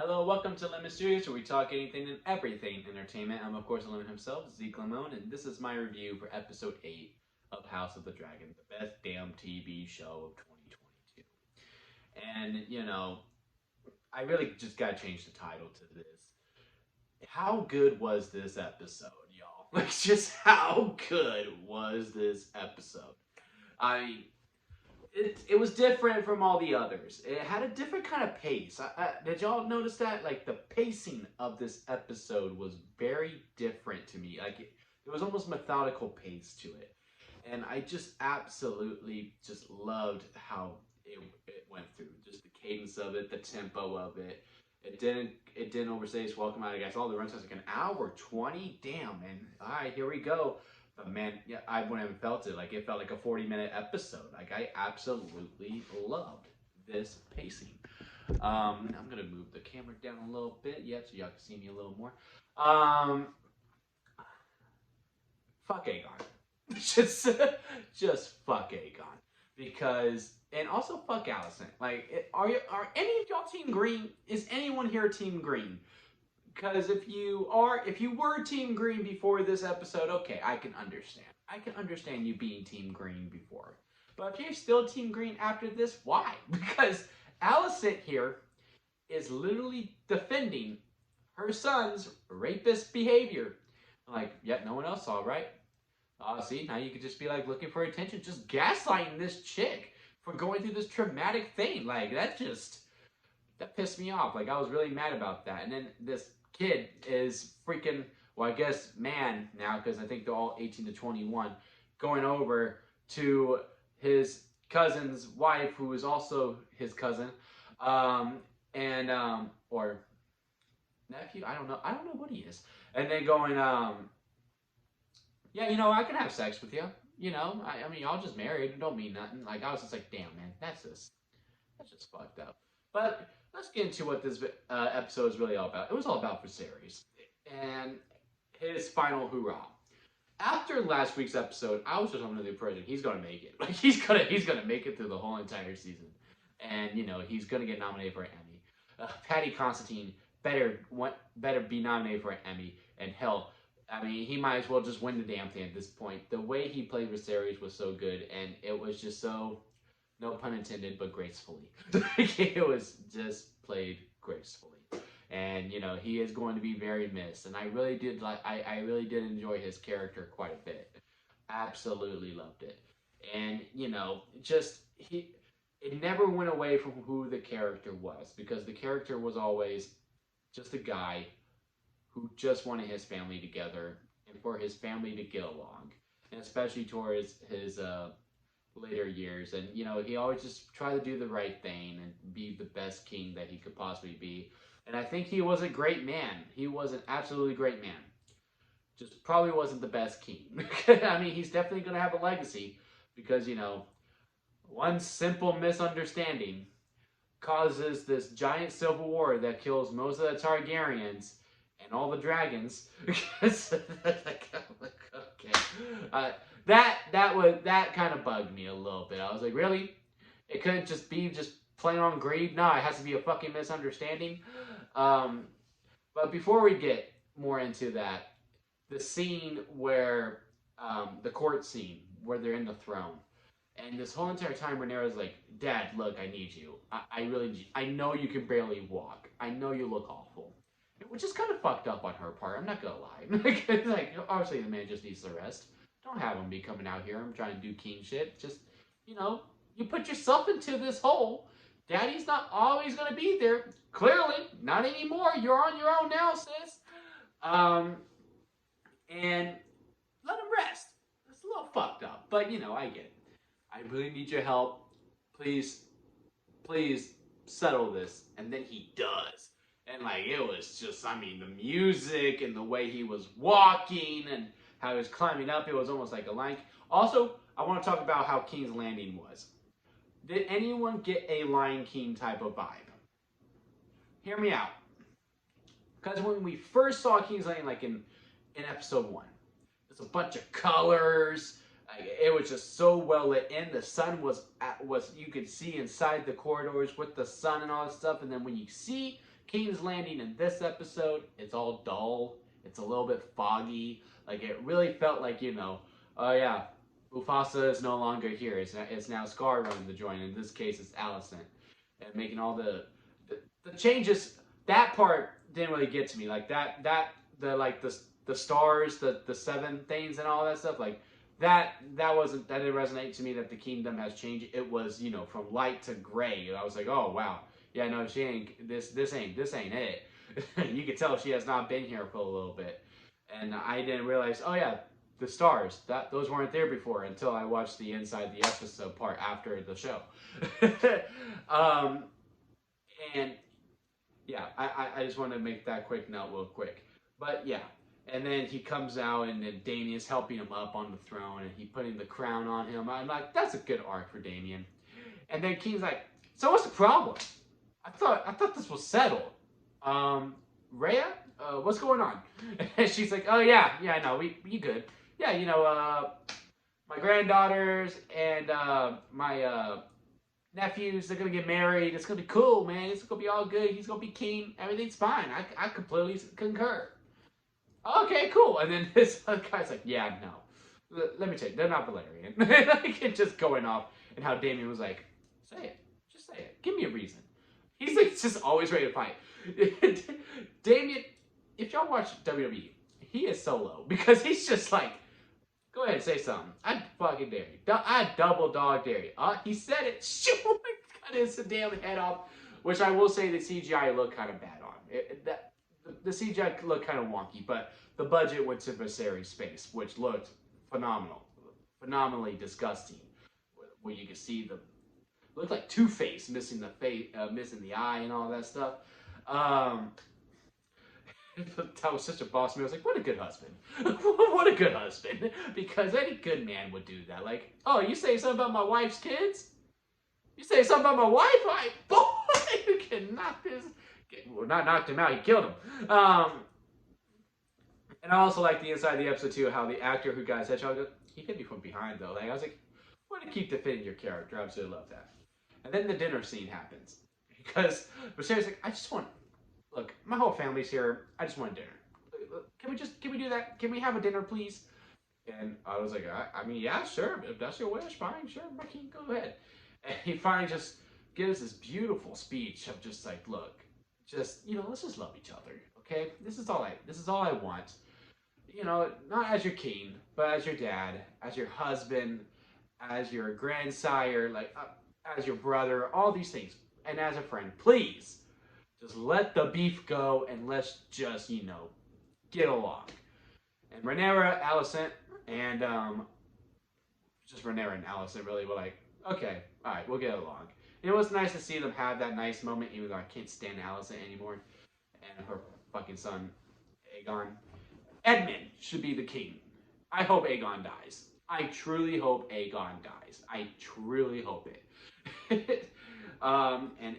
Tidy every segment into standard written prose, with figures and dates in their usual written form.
Hello, welcome to Lemon Studios, where we talk anything and everything entertainment. I'm, of course, Lemon himself, Zeke Lemon, and this is my review for episode 8 of House of the Dragon, the best damn TV show of 2022. And, I really just gotta change the title to this. How good was this episode, y'all? Like, just how good was this episode? I it was different from all the others. It had a different kind of pace. Did y'all notice that? Like the pacing of this episode was very different to me. Like it was almost methodical pace to it, and I just absolutely just loved how it went through. Just the cadence of it, the tempo of it. It didn't overstay its welcome. I guess all the runtime's like an hour 20. Damn, man. All right, here we go. But man, yeah, I wouldn't have felt it. Like it felt like a 40-minute episode. Like I absolutely loved this pacing. I'm gonna move the camera down a little bit, yeah, so y'all can see me a little more. Fuck Aegon. just fuck Aegon. Because and also fuck Allison. Like, are any of y'all Team Green? Is anyone here Team Green? Because if you were Team Green before this episode, okay, I can understand. I can understand you being Team Green before. But if you're still Team Green after this, why? Because Alicent here is literally defending her son's rapist behavior. Like, yep, no one else saw, right? See, now you could just be like looking for attention, just gaslighting this chick for going through this traumatic thing. Like, that pissed me off. Like, I was really mad about that. And then this kid is freaking, well, I guess man now, because I think they're all 18 to 21, going over to his cousin's wife, who is also his cousin, or nephew. I don't know what he is. And then going, yeah, I can have sex with you. I mean, y'all just married. It don't mean nothing. Like, I was just like, damn, man, that's just fucked up. But let's get into what this episode is really all about. It was all about Viserys and his final hoorah. After last week's episode, I was just under the impression he's gonna make it. Like he's gonna make it through the whole entire season, and he's gonna get nominated for an Emmy. Patty Constantine better be nominated for an Emmy, and hell, I mean, he might as well just win the damn thing at this point. The way he played Viserys was so good, and it was just so, no pun intended, but gracefully. It was just played gracefully. And, he is going to be very missed. And I really did I really did enjoy his character quite a bit. Absolutely loved it. And, it never went away from who the character was, because the character was always just a guy who just wanted his family together and for his family to get along. And especially towards his later years. And, he always just tried to do the right thing and be the best king that he could possibly be. And I think he was a great man. He was an absolutely great man. Just probably wasn't the best king. I mean, he's definitely going to have a legacy because, one simple misunderstanding causes this giant civil war that kills most of the Targaryens and all the dragons. Okay. That kind of bugged me a little bit. I was like, really? It couldn't just be plain on greed? No, it has to be a fucking misunderstanding. But before we get more into that, the scene where the court scene where they're in the throne, and this whole entire time Rhaenyra's like, Dad, look, I need you. I know you can barely walk. I know you look awful. Which is kind of fucked up on her part. I'm not gonna lie. like obviously the man just needs the rest. Don't have him be coming out here and trying to do king shit. Just, you put yourself into this hole. Daddy's not always gonna be there. Clearly, not anymore. You're on your own now, sis. And let him rest. It's a little fucked up, but I get it. I really need your help. Please settle this. And then he does. And it was just, I mean, the music and the way he was walking and how he was climbing up, it was almost like a Lion King. Also, I want to talk about how King's Landing was. Did anyone get a Lion King type of vibe? Hear me out. Because when we first saw King's Landing, in episode 1, there's a bunch of colors. It was just so well lit in. The sun was you could see inside the corridors with the sun and all that stuff. And then when you see King's Landing in this episode, it's all dull. It's a little bit foggy. Like, it really felt like, oh yeah, Mufasa is no longer here. It's now Scar running the joint. In this case, it's Alicent. And making all the changes. That part didn't really get to me. Like, the stars, the seven things and all that stuff, like, that didn't resonate to me, that the kingdom has changed. It was, from light to gray. I was like, oh wow, yeah, no, she ain't this ain't it. You could tell she has not been here for a little bit. And I didn't realize, oh yeah, the stars, those weren't there before, until I watched the inside the episode part after the show. And yeah, I just want to make that quick note real quick. But yeah, and then he comes out, and then Damien's helping him up on the throne, and he putting the crown on him. I'm like, that's a good arc for Damien. And then King's like, so what's the problem? I thought this was settled. Rhea, what's going on? And she's like, oh yeah, no, we good. Yeah, my granddaughters and my nephews, they're gonna get married. It's gonna be cool, man. It's gonna be all good. He's gonna be king. Everything's fine. I completely concur. Okay, cool. And then this other guy's like, yeah, no. Let me tell you, they're not Valerian. Like, it's just going off, and how Damien was like, say it. Just say it. Give me a reason. He's like, just always ready to fight. Damien, if y'all watch WWE, he is so low, because he's just like, go ahead and say something. I fucking dare you. I double dog dare you. He said it. Shoot, cut his damn head off. Which I will say the CGI looked kind of bad on. The CGI looked kind of wonky, but the budget went to Viserys' face, which looked phenomenally disgusting. Where you could see looked like Two-Face missing the face, missing the eye, and all that stuff. That was such a boss move. I was like, what a good husband. What a good husband. Because any good man would do that. Like, oh, you say something about my wife's kids? You say something about my wife? Boy, you can knock this. Well, not knocked him out, he killed him. And I also like the inside of the episode too, how the actor who got his headshot goes, he hit me from behind though. Like, I was like, way to keep defending your character. I absolutely love that. And then the dinner scene happens. Because Viserys like, I just want, look, my whole family's here. I just want dinner. Can we do that? Can we have a dinner, please? And I was like, I mean, yeah, sure. If that's your wish, fine, sure, my king, go ahead. And he finally just gives this beautiful speech of just like, look, just, let's just love each other, okay? This is all I want. Not as your king, but as your dad, as your husband, as your grandsire, like, as your brother, all these things. And as a friend, please, just let the beef go and let's just, get along. And Rhaenyra, Alicent, and just Rhaenyra and Alicent really were like, okay, all right, we'll get along. And it was nice to see them have that nice moment, even though I can't stand Alicent anymore, and her fucking son, Aegon. Edmund should be the king. I hope Aegon dies. I truly hope Aegon dies. I truly hope it. And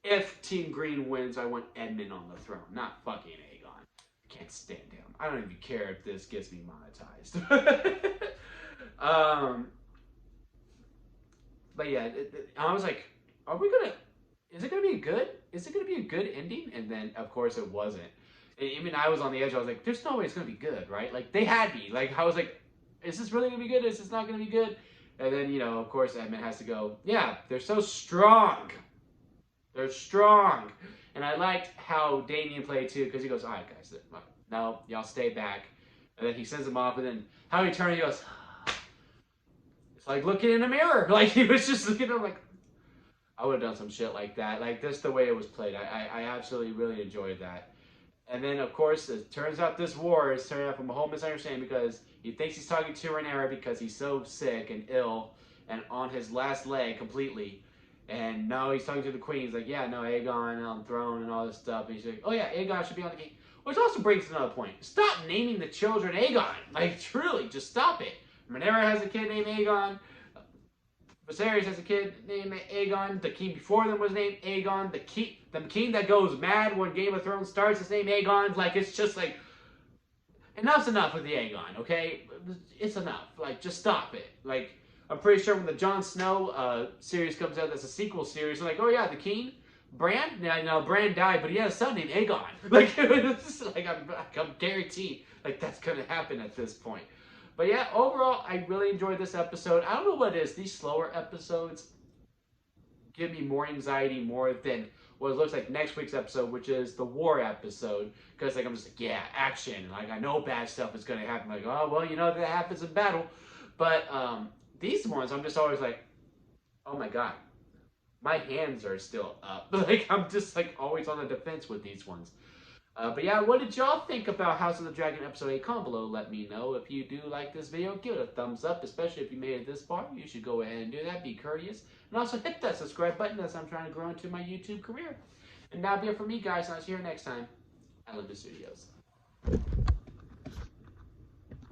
if Team Green wins, I want Edmund on the throne, not fucking Aegon. I can't stand him. I don't even care if this gets me monetized. But yeah, I was like, is it gonna be a good ending? And then, of course, it wasn't. And even I was on the edge. I was like, there's no way it's gonna be good, right? Like, they had me. Like, I was like, is this really gonna be good? Is this not gonna be good? And then, of course, Edmund has to go, yeah, they're so strong. They're strong. And I liked how Damien played too, because he goes, all right, guys, no, y'all stay back. And then he sends them off, and then how he turns, he goes, it's like looking in a mirror. Like, he was just looking at him like, I would have done some shit like that. Like, that's the way it was played. I absolutely really enjoyed that. And then, of course, it turns out this war is turning out from a whole misunderstanding, because he thinks he's talking to Rhaenyra because he's so sick and ill and on his last leg completely. And no, he's talking to the queen. He's like, yeah, no, Aegon on the throne and all this stuff. And he's like, oh yeah, Aegon should be on the king. Which also brings another point. Stop naming the children Aegon. Like, truly, just stop it. Rhaenyra has a kid named Aegon. Viserys has a kid named Aegon. The king before them was named Aegon. The king that goes mad when Game of Thrones starts is named Aegon. Like, it's just like, enough's enough with the Aegon, okay? It's enough. Like, just stop it. Like, I'm pretty sure when the Jon Snow series comes out, that's a sequel series, they're like, oh yeah, the king, Bran, now Bran died, but he had a son named Aegon. Like, it's like I'm guaranteed, like that's gonna happen at this point. But yeah, overall, I really enjoyed this episode. I don't know what it is. These slower episodes give me more anxiety more than what it looks like next week's episode, which is the war episode. Because like I'm just like, yeah, action. Like I know bad stuff is gonna happen. Like, oh well, you know that happens in battle. But these ones, I'm just always like, oh my god, my hands are still up. Like I'm just like always on the defense with these ones. But yeah, what did y'all think about House of the Dragon Episode 8? Comment below, let me know. If you do like this video, give it a thumbs up, especially if you made it this far. You should go ahead and do that, be courteous. And also hit that subscribe button as I'm trying to grow into my YouTube career. And that'll be it for me, guys. I'll see you next time at Olympus Studios.